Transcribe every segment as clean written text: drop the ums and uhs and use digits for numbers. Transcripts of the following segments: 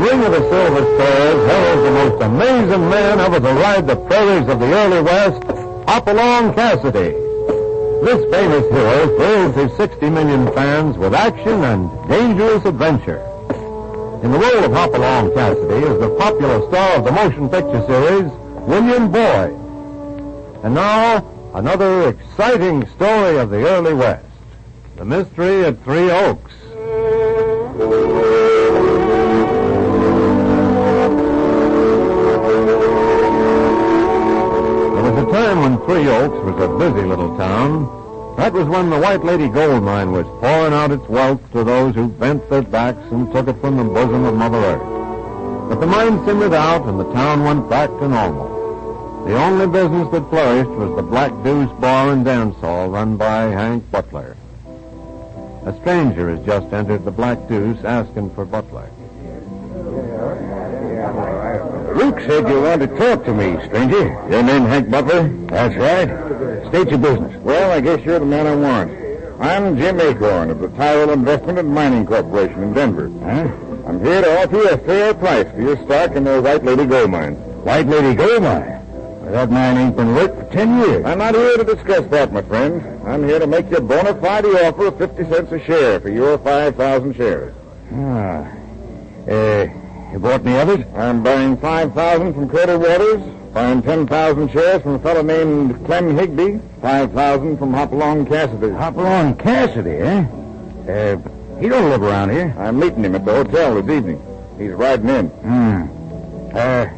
King of the Silver Spurs hails the most amazing man ever to ride the prairies of the early West, Hopalong Cassidy. This famous hero thrills his 60 million fans with action and dangerous adventure. In the role of Hopalong Cassidy is the popular star of the motion picture series, William Boyd. And now, another exciting story of the early West, The Mystery at Three Oaks. There was a time when Three Oaks was a busy little town. That was when the White Lady Gold Mine was pouring out its wealth to those who bent their backs and took it from the bosom of Mother Earth. But the mine simmered out and the town went back to normal. The only business that flourished was the Black Deuce Bar and Dance Hall run by Hank Butler. A stranger has just entered the Black Deuce asking for Butler. Luke said you wanted to talk to me, stranger. Your name Hank Butler? That's right. State your business. Well, I guess you're the man I want. I'm Jim Acorn of the Tyrell Investment and Mining Corporation in Denver. Huh? I'm here to offer you a fair price for your stock in the White Lady Gold Mine. White Lady Gold Mine? Well, that mine ain't been worked for 10 years. I'm not here to discuss that, my friend. I'm here to make you a bona fide offer of 50 cents a share for your 5,000 shares. You bought any others? I'm buying 5,000 from Crater Waters, buying 10,000 shares from a fellow named Clem Higby, 5,000 from Hopalong Cassidy. Hopalong Cassidy, eh? He don't live around here. I'm meeting him at the hotel this evening. He's riding in.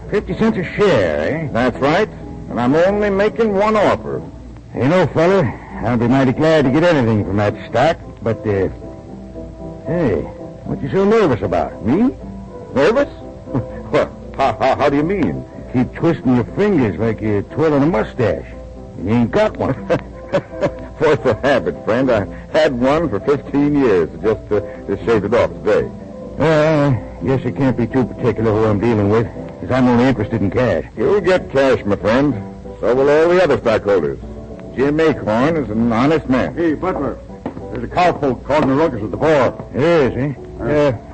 50 cents a share, eh? That's right. And I'm only making one offer. You know, fella, I'll be mighty glad to get anything from that stock, but, hey, what you so nervous about? Me? Nervous? What? How do you mean? Keep twisting your fingers like you're twirling a mustache. And you ain't got one. Force of habit, friend. I had one for 15 years. Just shaved it off today. Guess you can't be too particular who I'm dealing with, because I'm only interested in cash. You'll get cash, my friend. So will all the other stockholders. Jim Acorn is an honest man. Hey, Butler. There's a cowpoke calling the ruckus at the bar. Yes, eh?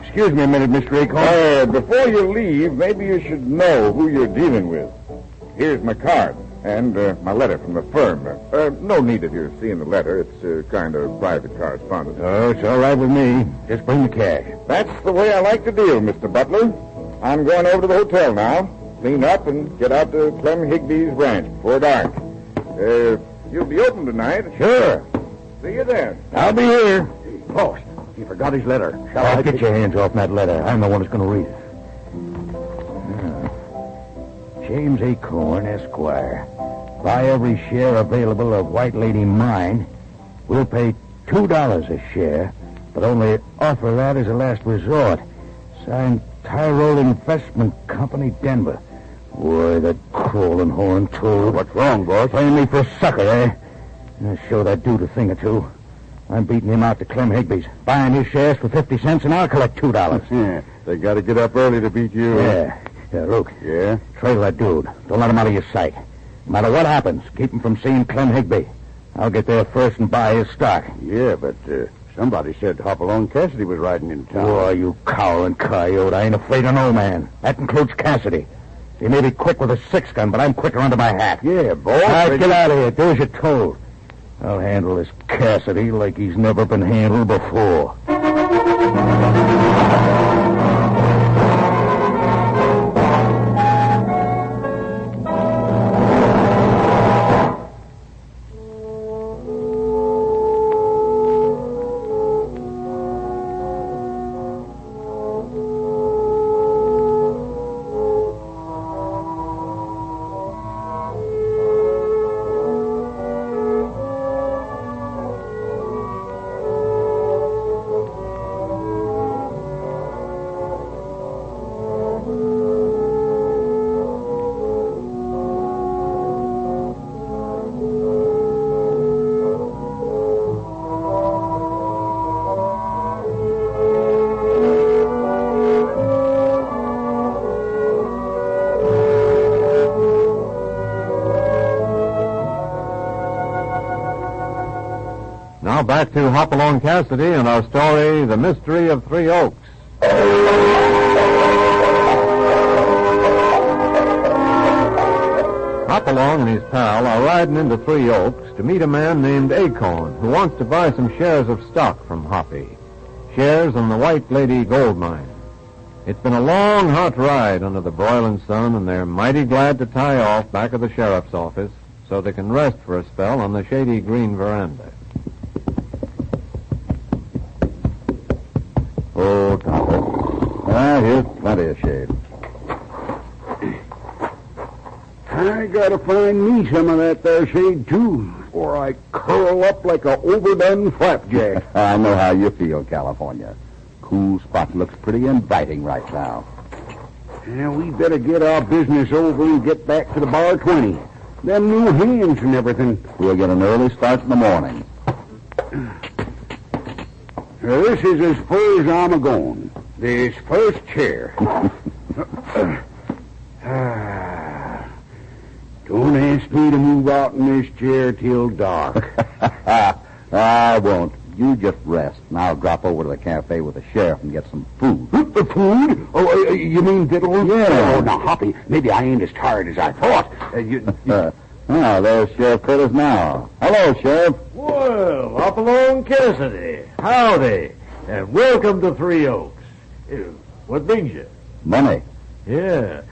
Excuse me a minute, Mr. Acorn. Before you leave, maybe you should know who you're dealing with. Here's my card and my letter from the firm. No need of your seeing the letter. It's kind of private correspondence. Oh, it's all right with me. Just bring the cash. That's the way I like to deal, Mr. Butler. I'm going over to the hotel now. Clean up and get out to Clem Higby's ranch before dark. You'll be open tonight? Sure. See you then. I'll be here. Boss, he forgot his letter. Get your hands off that letter. I'm the one that's going to read it. James Acorn, Esquire. Buy every share available of White Lady Mine. We'll pay $2 a share, but only offer that as a last resort. Signed Tyrell Investment Company, Denver. Boy, that crawling horn toad. What's wrong, boss? Playing me for a sucker, eh? I'll show that dude a thing or two. I'm beating him out to Clem Higby's, buying his shares for 50 cents, and I'll collect $2. Yeah, they got to get up early to beat you. Yeah, Luke. Yeah? Trail that dude. Don't let him out of your sight. No matter what happens, keep him from seeing Clem Higby. I'll get there first and buy his stock. Yeah, but somebody said Hopalong Cassidy was riding into town. Oh, you cowering coyote. I ain't afraid of no man. That includes Cassidy. He may be quick with a 6-gun, but I'm quicker under my hat. Yeah, boss. All right, get out of here. Do as you're told. I'll handle this Cassidy like he's never been handled before. Now back to Hopalong Cassidy and our story, The Mystery of Three Oaks. Hopalong and his pal are riding into Three Oaks to meet a man named Acorn who wants to buy some shares of stock from Hoppy. Shares in the White Lady gold mine. It's been a long, hot ride under the broiling sun, and they're mighty glad to tie off back of the sheriff's office so they can rest for a spell on the shady green veranda. Oh, Tonto. Here's plenty of shade. I gotta find me some of that there shade, too, or I curl up like a overdone flapjack. I know how you feel, California. Cool spot looks pretty inviting right now. Yeah, we better get our business over and get back to the Bar 20. Them new hands and everything. We'll get an early start in the morning. This is as far as I'm a-going. This first chair. Don't ask me to move out in this chair till dark. I won't. You just rest, and I'll drop over to the cafe with the sheriff and get some food. Food? Oh, you mean victuals? Yeah. Oh, now, Hoppy, maybe I ain't as tired as I thought. There's Sheriff Curtis now. Hello, Sheriff. Well, Hopalong Cassidy. Howdy. And welcome to Three Oaks. What brings you? Money. Yeah.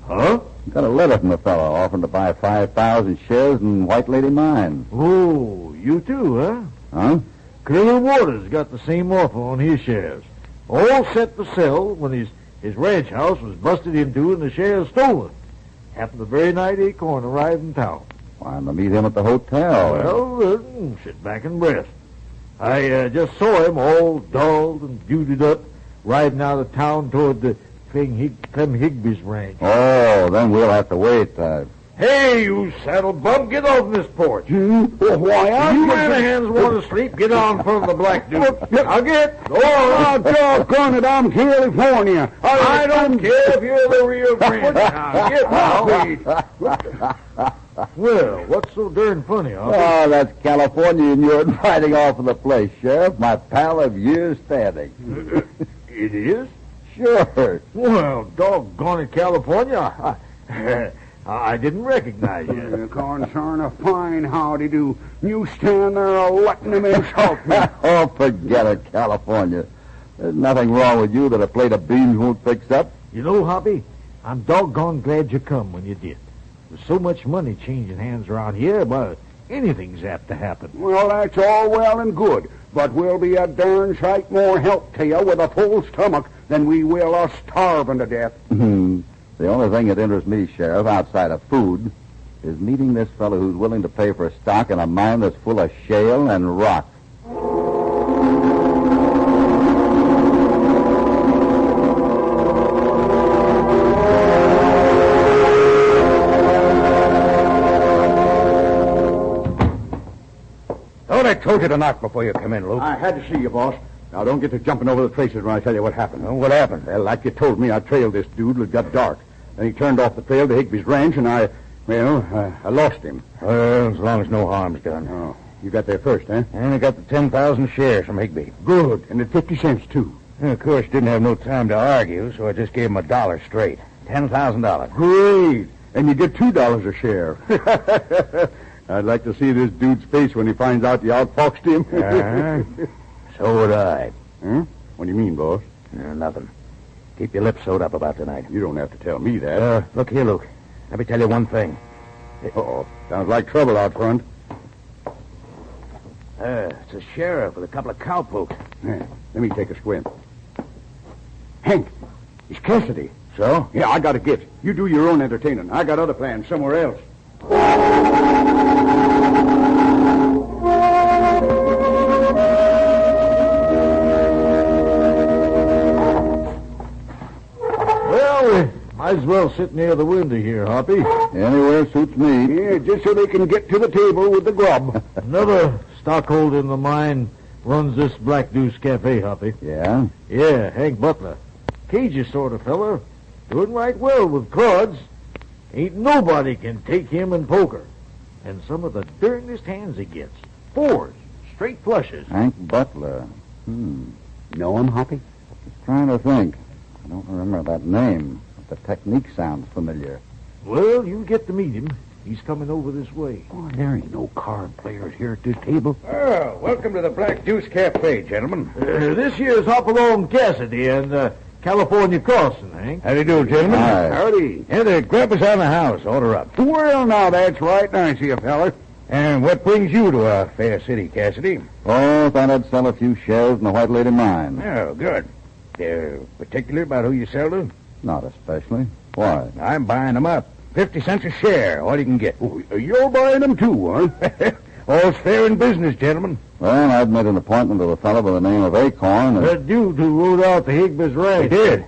Huh? Got a letter from a fellow offering to buy 5,000 shares in White Lady Mine. Oh, you too, huh? Huh? Colonel Waters got the same offer on his shares. All set to sell when his ranch house was busted into and the shares stolen. Happened the very night Acorn arrived in town. I'm to meet him at the hotel. Well, sit back and rest. I just saw him all dulled and duded up, riding out of town toward the Clem Higby's ranch. Oh, then we'll have to wait. Hey, you saddle bum, get off this porch. Well, why, You man hands want to sleep, get on from the black dude. I'll get. Oh, doggone it, I'm California. I don't care if you're the real friend. Now, get out. Well, what's so darn funny, Hoppy? Oh, that's California, and you're riding off of the place, Sheriff. My pal of years standing. It is? Sure. Well, doggone it, California. I didn't recognize you. Concern a fine howdy-do. You stand there letting him insult me. Oh, forget it, California. There's nothing wrong with you that a plate of beans won't fix up. You know, Hoppy, I'm doggone glad you come when you did. With so much money changing hands around here, well, anything's apt to happen. Well, that's all well and good, but we'll be a darn sight more help to you with a full stomach than we will us starving to death. The only thing that interests me, Sheriff, outside of food, is meeting this fellow who's willing to pay for stock in a mine that's full of shale and rock. Thought I told you to knock before you come in, Luke. I had to see you, boss. Now, don't get to jumping over the traces when I tell you what happened. What happened? Well, like you told me, I trailed this dude till it got dark. Then he turned off the trail to Higby's ranch, and I lost him. Well, as long as no harm's done. Oh, you got there first, eh? And I got the 10,000 shares from Higby. Good. And at 50 cents, too. And of course, didn't have no time to argue, so I just gave him $1 straight. $10,000. Great. And you get $2 a share. I'd like to see this dude's face when he finds out you outfoxed him. So would I. Huh? What do you mean, boss? Nothing. Keep your lips sewed up about tonight. You don't have to tell me that. Look here, Luke. Let me tell you one thing. Uh-oh. Sounds like trouble out front. It's a sheriff with a couple of cowpokes. Yeah, let me take a squint. Hank, it's Cassidy. So? Yeah, I got a gift. You do your own entertaining. I got other plans somewhere else. Well, we might as well sit near the window here, Hoppy. Anywhere suits me. Yeah, just so they can get to the table with the grub. Another stockholder in the mine runs this Black Deuce Cafe, Hoppy. Yeah? Yeah, Hank Butler. Cagey sort of feller. Doing right well with cards. Ain't nobody can take him in poker. And some of the darnest hands he gets. Fours. Straight flushes. Hank Butler. Know him, Hoppy? Just trying to think. I don't remember that name, but the technique sounds familiar. Well, you get to meet him. He's coming over this way. Oh, there ain't no card players here at this table. Oh, welcome to the Black Deuce Cafe, gentlemen. This here's Hopalong Cassidy and California Carlson, Hank. How do you do, gentlemen? Hi. Howdy. Yeah, the grub is on the house. Order up. Well, now, that's right. I see you, feller. And what brings you to a fair city, Cassidy? Oh, thought I'd sell a few shares in the White Lady mine. Oh, good. Particular about who you sell to? Not especially. Why? I'm buying them up. 50 cents a share, all you can get. Oh, you're buying them too, huh? All's fair in business, gentlemen. Well, I'd made an appointment with a fellow by the name of Acorn. And... That dude who rode out the Higby's He ranch. did.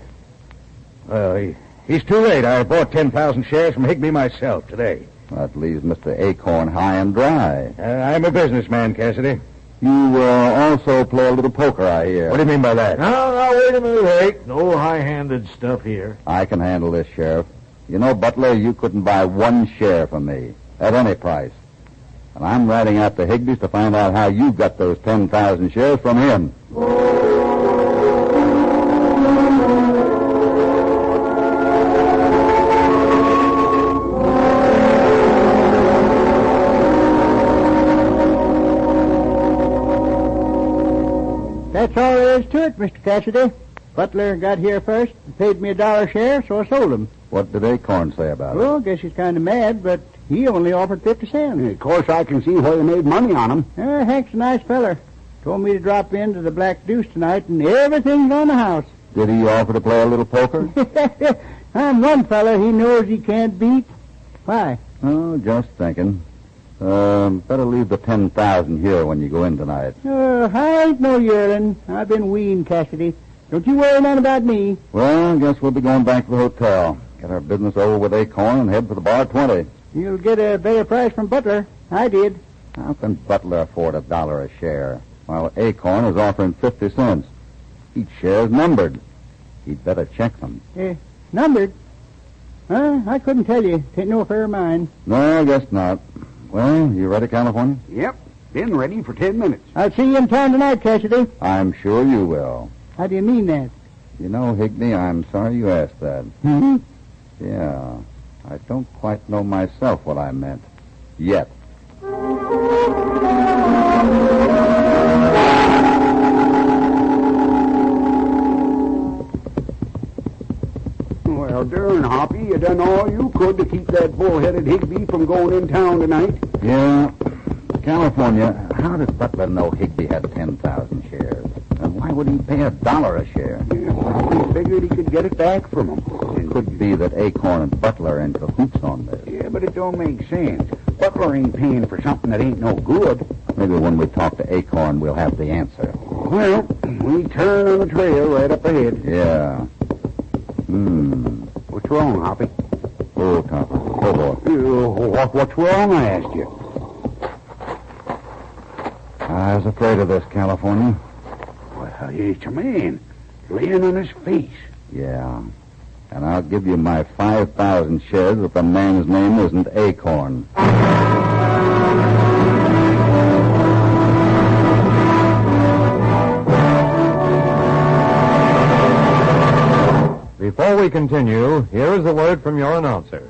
Well, he's too late. I bought 10,000 shares from Higby myself today. That leaves Mr. Acorn high and dry. I'm a businessman, Cassidy. You also play a little poker, I hear. What do you mean by that? Now, wait a minute, Hank. No high-handed stuff here. I can handle this, Sheriff. You know, Butler, you couldn't buy one share from me at any price. And I'm riding out to Higby's to find out how you got those 10,000 shares from him. That's all there is to it, Mr. Cassidy. Butler got here first and paid me $1 share, so I sold him. What did Acorn say about it? Well, guess he's kind of mad, but he only offered 50 cents. Of course, I can see why you made money on him. Hank's a nice feller. Told me to drop into the Black Deuce tonight, and everything's on the house. Did he offer to play a little poker? I'm one fella he knows he can't beat. Why? Oh, just thinking. Better leave the 10,000 here when you go in tonight. I ain't no yearling. I've been weaned, Cassidy. Don't you worry none about me. Well, I guess we'll be going back to the hotel. Get our business over with Acorn and head for the bar 20. You'll get a better price from Butler. I did. How can Butler afford $1 a share, while Acorn is offering 50 cents? Each share is numbered. He'd better check them. Numbered? I couldn't tell you. Tain't no affair of mine. No, I guess not. Well, you ready, California? Yep, been ready for 10 minutes. I'll see you in town tonight, Cassidy. I'm sure you will. How do you mean that? You know, Higbee, I'm sorry you asked that. Mm-hmm. Yeah, I don't quite know myself what I meant. Yet. Well, darn, Hoppy, you done all you could to keep that bull-headed Higbee from going in town tonight. Yeah. California, how did Butler know Higbee had 10,000 shares? And why would he pay $1 a share? Well, he figured he could get it back from him. It could be that Acorn and Butler are in cahoots on this. Yeah, but it don't make sense. Butler ain't paying for something that ain't no good. Maybe when we talk to Acorn, we'll have the answer. Well, we turn on the trail right up ahead. Yeah. What's wrong, Hoppy? Oh, Topper. Oh, boy. What's wrong, I asked you? I was afraid of this, California. Well, it's a man laying on his face. Yeah. And I'll give you my 5,000 shares if the man's name isn't Acorn. Before we continue, here is a word from your announcer.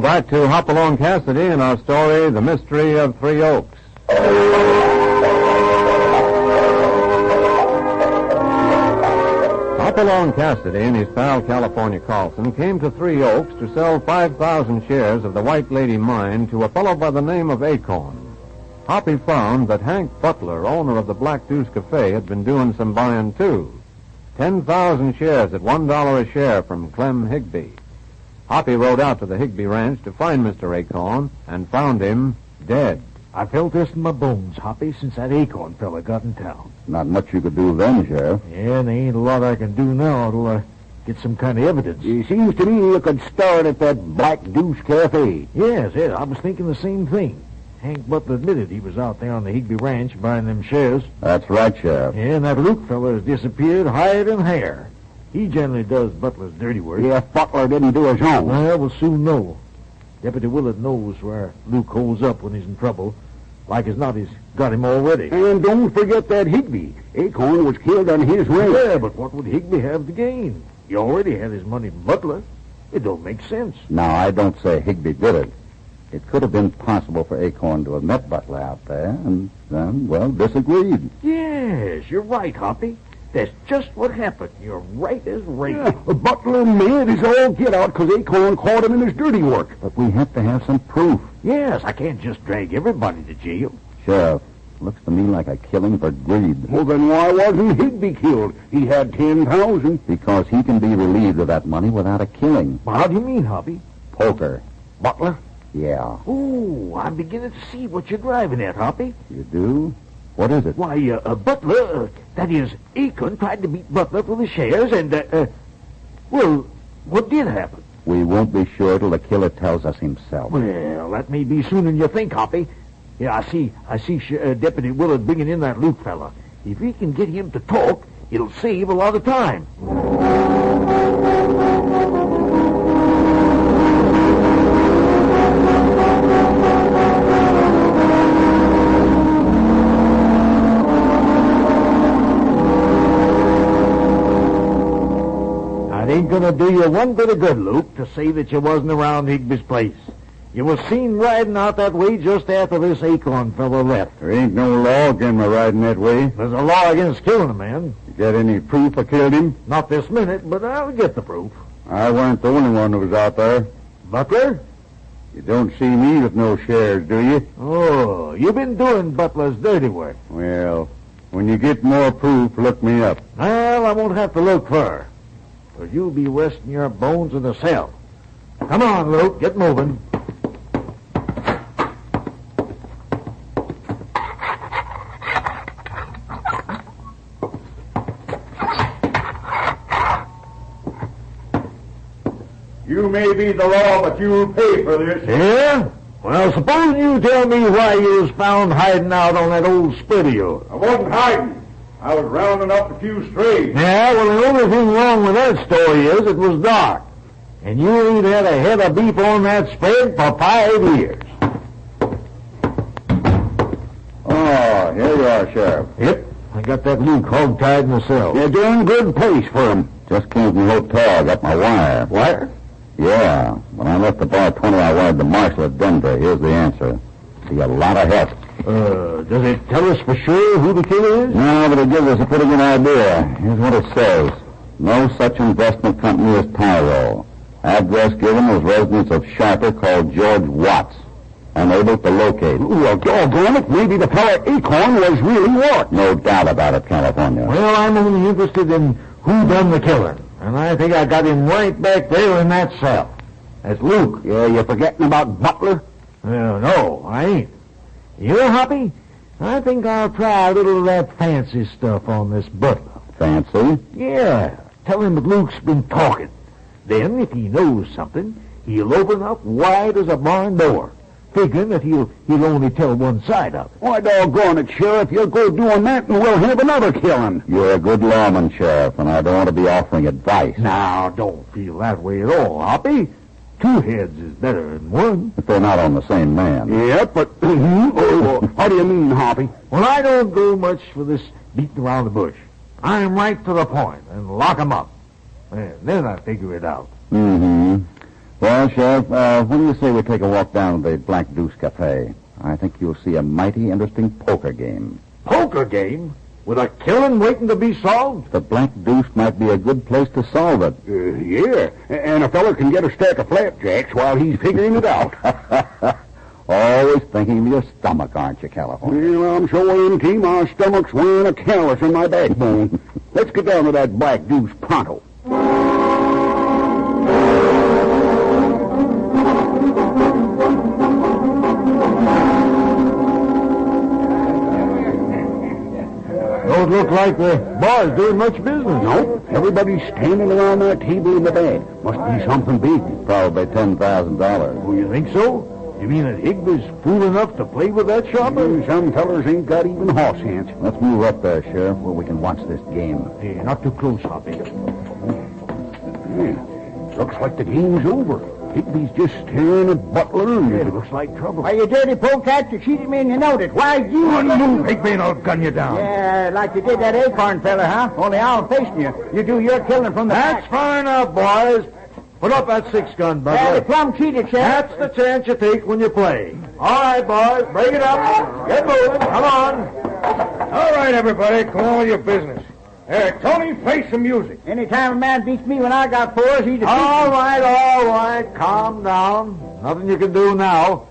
back to Hopalong Cassidy and our story, The Mystery of Three Oaks. Hopalong Cassidy and his pal California Carlson came to Three Oaks to sell 5,000 shares of the White Lady Mine to a fellow by the name of Acorn. Hoppy found that Hank Butler, owner of the Black Deuce Cafe, had been doing some buying, too. 10,000 shares at $1 a share from Clem Higby. Hoppy rode out to the Higby Ranch to find Mr. Acorn and found him dead. I felt this in my bones, Hoppy, since that Acorn fella got in town. Not much you could do then, Sheriff. Yeah, there ain't a lot I can do now till get some kind of evidence. It seems to me you could start at that Black Deuce Cafe. Yes, I was thinking the same thing. Hank Butler admitted he was out there on the Higby Ranch buying them shares. That's right, Sheriff. Yeah, and that Luke fella has disappeared, hide and hair. He generally does Butler's dirty work. Yeah, if Butler didn't do his own. Well, we'll soon know. Deputy Willard knows where Luke holds up when he's in trouble. Like as not, he's got him already. And don't forget that Higby. Acorn was killed on his ranch. Yeah, but what would Higby have to gain? He already had his money from Butler. It don't make sense. Now, I don't say Higby did it. It could have been possible for Acorn to have met Butler out there and then, well, disagreed. Yes, you're right, Hoppy. That's just what happened. You're right as rain. Yeah, Butler mad is all get out because Acorn caught him in his dirty work. But we have to have some proof. Yes, I can't just drag everybody to jail. Sheriff, looks to me like a killing for greed. Well, then why wasn't Higby killed? He had 10,000. Because he can be relieved of that money without a killing. Well, how do you mean, Hoppy? Poker. Butler? Yeah. Oh, I'm beginning to see what you're driving at, Hoppy. You do? What is it? Why, Butler, that is, Acorn tried to beat Butler for the shares, and, well, what did happen? We won't be sure till the killer tells us himself. Well, that may be sooner than you think, Hoppy. Yeah, I see Deputy Willard bringing in that Luke fella. If we can get him to talk, it'll save a lot of time. It ain't gonna do you one bit of good, Luke, to say that you wasn't around Higby's place. You was seen riding out that way just after this Acorn fellow left. There ain't no law against my riding that way. There's a law against killing a man. You got any proof I killed him? Not this minute, but I'll get the proof. I weren't the only one who was out there. Butler? You don't see me with no shares, do you? Oh, you've been doing Butler's dirty work. Well, when you get more proof, look me up. Well, I won't have to look far. But you'll be resting your bones in the cell. Come on, Luke, get moving. You may be the law, but you'll pay for this. Yeah? Well, suppose you tell me why you was found hiding out on that old spit of yours. I wasn't hiding. I was rounding up a few strays. Yeah, well, the only thing wrong with that story is it was dark. And you ain't had a head of beef on that spread for 5 years. Oh, here you are, Sheriff. Yep, I got that Luke hog-tied in the cell. You're doing good place for him. Just came from the hotel. Got my wire. Wire? Yeah. When I left the bar 20, I wired the marshal at Denver. Here's the answer. See a lot of help. Does it tell us for sure who the killer is? No, but it gives us a pretty good idea. Here's what it says. No such investment company as Tyro. Address given was residence of sharper called George Watts. Unable to locate. Ooh, well, doggone it. Maybe the fellow Acorn was really Watts. No doubt about it, California. Well, I'm only interested in who done the killing. And I think I got him right back there in that cell. That's Luke. Yeah, you're forgetting about Butler? No, I ain't. You know, Hoppy, I think I'll try a little of that fancy stuff on this Butler. Fancy? Yeah, tell him that Luke's been talking. Then, if he knows something, he'll open up wide as a barn door, figuring that he'll only tell one side of it. Why, doggone it, Sheriff, you'll go doing that and we'll have another killing. You're a good lawman, Sheriff, and I don't want to be offering advice. Now, don't feel that way at all, Hoppy. 2 heads is better than one. If they're not on the same man. Yeah, but how do you mean, Hoppy? Well, I don't go much for this beating around the bush. I'm right to the point and lock 'em up. And then I figure it out. Mm-hmm. Well, Sheriff, what do you say we take a walk down to the Black Deuce Cafe? I think you'll see a mighty interesting poker game. Poker game? With a killing waiting to be solved? The Black Deuce might be a good place to solve it. Yeah, and a feller can get a stack of flapjacks while he's figuring it out. Always thinking of your stomach, aren't you, California? Well, I'm so empty, my stomach's wearing a callus in my backbone. Let's get down to that Black Deuce pronto. Don't look like the bar's doing much business. No, everybody's standing around that table in the back. Must be something big. Probably $10,000. Oh, you think so? You mean that Higby's fool enough to play with that shopper? Some fellers ain't got even horse hands. Let's move up there, Sheriff, where we can watch this game. Hey, not too close, Hoppy. Looks like the game's over. Higby's just staring at Butler. It looks like trouble. Why, you dirty polecat, you cheated me and you knowed it. Why, you... Move, Higby, and I'll gun you down. Yeah, like you did that acorn fella, huh? Only I'll face you. You do your killing from the That's back. far enough, boys. Put up that 6-gun, Yeah, Butler. the plum cheated, Sheriff. That's the chance you take when you play. All right, boys, break it up. Get moving. Come on. All right, everybody, go on with your business. Tony, play some music. Anytime a man beats me when I got fours, he's a All right. Calm down. Nothing you can do now.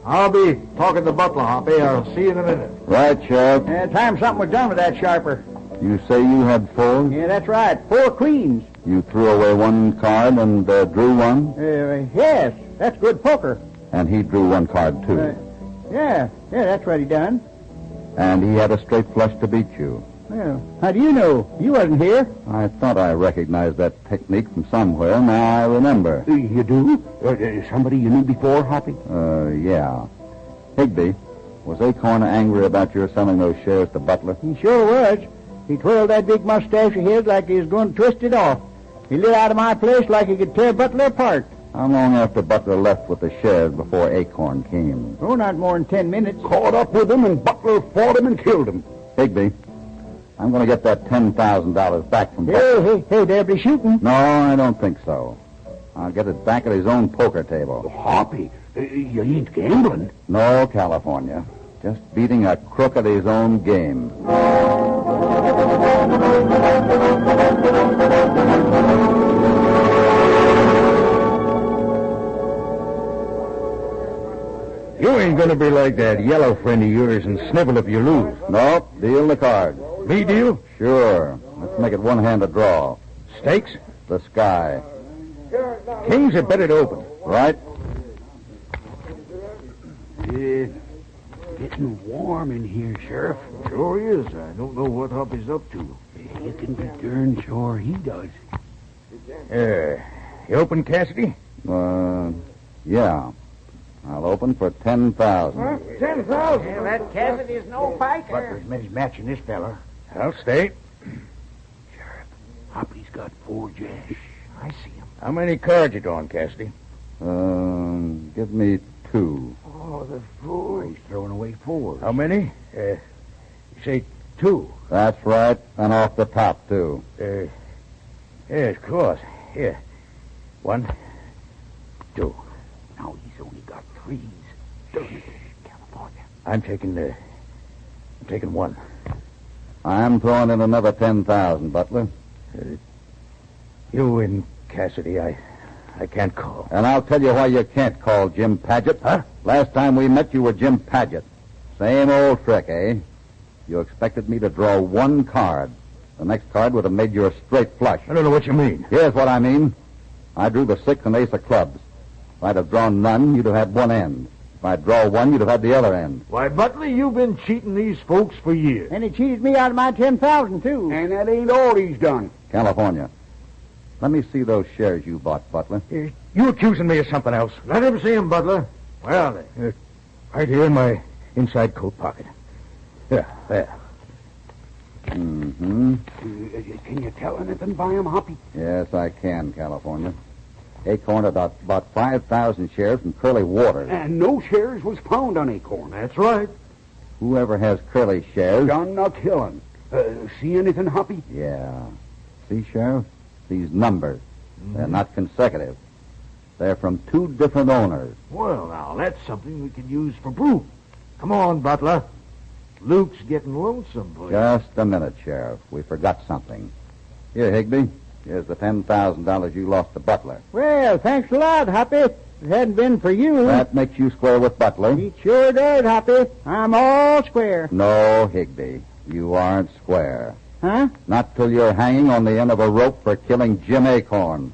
I'll be talking to Butler, Hoppy. I'll see you in a minute. Right, Sheriff. Yeah, time something was done with that sharper. You say you had 4? Yeah, that's right. 4 queens. You threw away 1 card and drew 1? Yes, that's good poker. And he drew 1 card, too. Yeah, that's what he done. And he had a straight flush to beat you. Well, how do you know? You wasn't here. I thought I recognized that technique from somewhere. Now I remember. You do? Somebody you knew before, Hoppy? Yeah. Higby, was Acorn angry about your selling those shares to Butler? He sure was. He twirled that big mustache of his like he was going to twist it off. He lit out of my place like he could tear Butler apart. How long after Butler left with the shares before Acorn came? Oh, not more than 10 minutes. Caught up with him, and Butler fought him and killed him. Higby, I'm going to get that $10,000 back from Butler. Hey, they'll be shooting. No, I don't think so. I'll get it back at his own poker table. Hoppy, you ain't gambling. No, California. Just beating a crook at his own game. You ain't gonna be like that yellow friend of yours and snivel if you lose. Nope, deal the card. Me deal? Sure. Let's make it one-handed draw. Stakes? The sky. Kings are better to open. Right? Getting warm in here, Sheriff. Sure is. I don't know what Hoppy's up to. You can be darn sure he does. You open, Cassidy? Yeah. I'll open for 10,000. 10,000? Yeah, that Cassidy's no fighter. He's matching this fella. I'll stay. Sheriff, Hoppy's got 4 jacks. I see him. How many cards you drawing, Cassidy? Give me 2. Oh, the fool. He's throwing away 4. How many? You say 2. That's right. And off the top, too. Yes, of course. Here. 1, 2. Now he's only got 3s. California. I'm taking 1. I'm throwing in another 10,000, Butler. You and Cassidy, I can't call. And I'll tell you why you can't call Jim Paget. Huh? Last time we met, you were Jim Paget. Same old trick, eh? You expected me to draw 1 card. The next card would have made you a straight flush. I don't know what you mean. Here's what I mean. I drew the 6 and ace of clubs. If I'd have drawn none, you'd have had one end. If I'd draw 1, you'd have had the other end. Why, Butler, you've been cheating these folks for years. And he cheated me out of my 10,000, too. And that ain't all he's done. California. Let me see those shares you bought, Butler. You accusing me of something else? Let him see him, Butler. Where are they? Right here in my inside coat pocket. Yeah, there. Mm-hmm. Can you tell anything by him, Hoppy? Yes, I can, California. Acorn had bought 5,000 shares from Curly Waters. And no shares was found on Acorn. That's right. Whoever has Curly shares... Done a killing. See anything, They're from two different owners. Well, now, that's something we can use for proof. Come on, Butler. Luke's getting lonesome, boy. Just a minute, Sheriff. We forgot something. Here, Higby. Here's the $10,000 you lost to Butler. Well, thanks a lot, Hoppy. If it hadn't been for you. That makes you square with Butler. It sure does, Hoppy. I'm all square. No, Higby. You aren't square. Huh? Not till you're hanging on the end of a rope for killing Jim Acorn.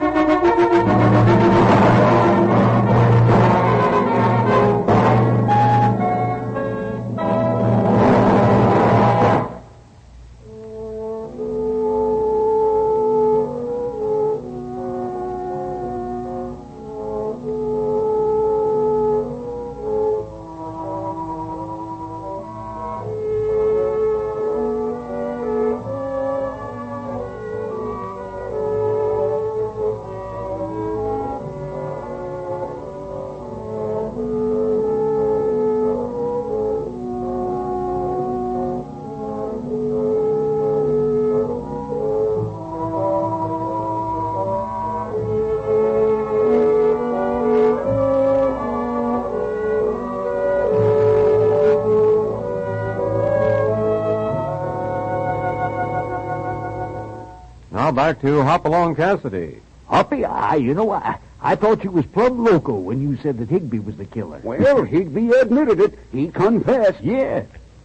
Now back to Hopalong Cassidy. Hoppy, I thought you was plumb loco when you said that Higby was the killer. Well, Higby admitted it. He confessed. Yeah.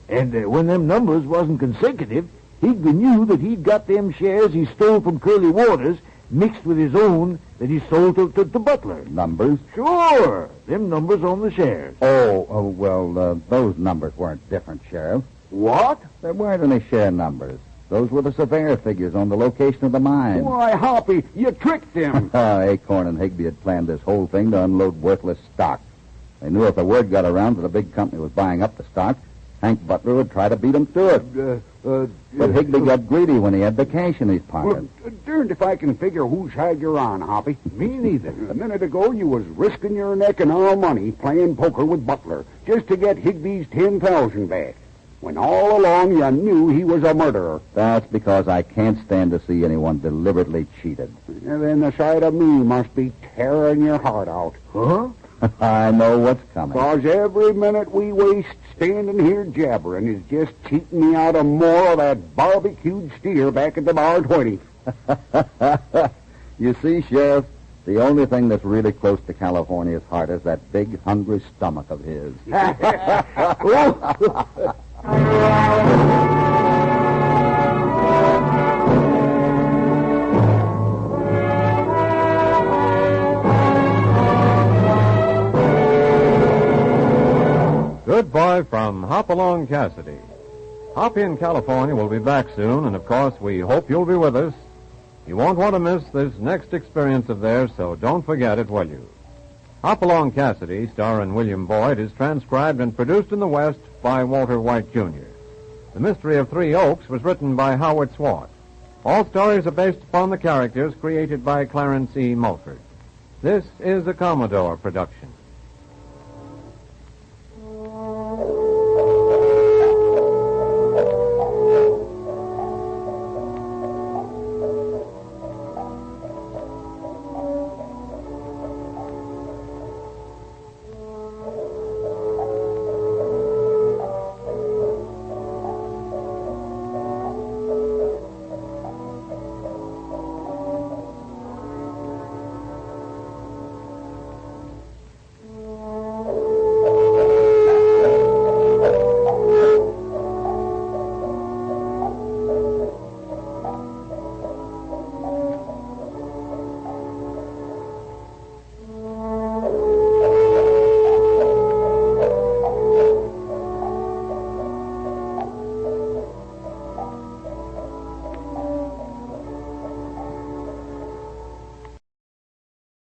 And when them numbers wasn't consecutive, Higby knew that he'd got them shares he stole from Curly Waters mixed with his own that he sold to Butler. Numbers? Sure. Them numbers on the shares. Those numbers weren't different, Sheriff. What? There weren't any share numbers. Those were the surveyor figures on the location of the mine. Why, Hoppy, you tricked him. Acorn and Higby had planned this whole thing to unload worthless stock. They knew if the word got around that a big company was buying up the stock, Hank Butler would try to beat them to it. But Higby got greedy when he had the cash in his pocket. Well, darned if I can figure whose side you're on, Hoppy. Me neither. A minute ago, you was risking your neck and our money playing poker with Butler just to get Higby's $10,000 back, when all along you knew he was a murderer. That's because I can't stand to see anyone deliberately cheated. And then the sight of me must be tearing your heart out. Huh? I know what's coming. Because every minute we waste standing here jabbering is just cheating me out of more of that barbecued steer back at the bar 20. You see, Sheriff, the only thing that's really close to California's heart is that big, hungry stomach of his. Goodbye from Hopalong Cassidy. Hoppy in California will be back soon, and of course we hope you'll be with us. You won't want to miss this next experience of theirs, so don't forget it, will you? Hopalong Cassidy, starring William Boyd, is transcribed and produced in the West by Walter White, Jr. The Mystery of Three Oaks was written by Howard Swart. All stories are based upon the characters created by Clarence E. Mulford. This is a Commodore production.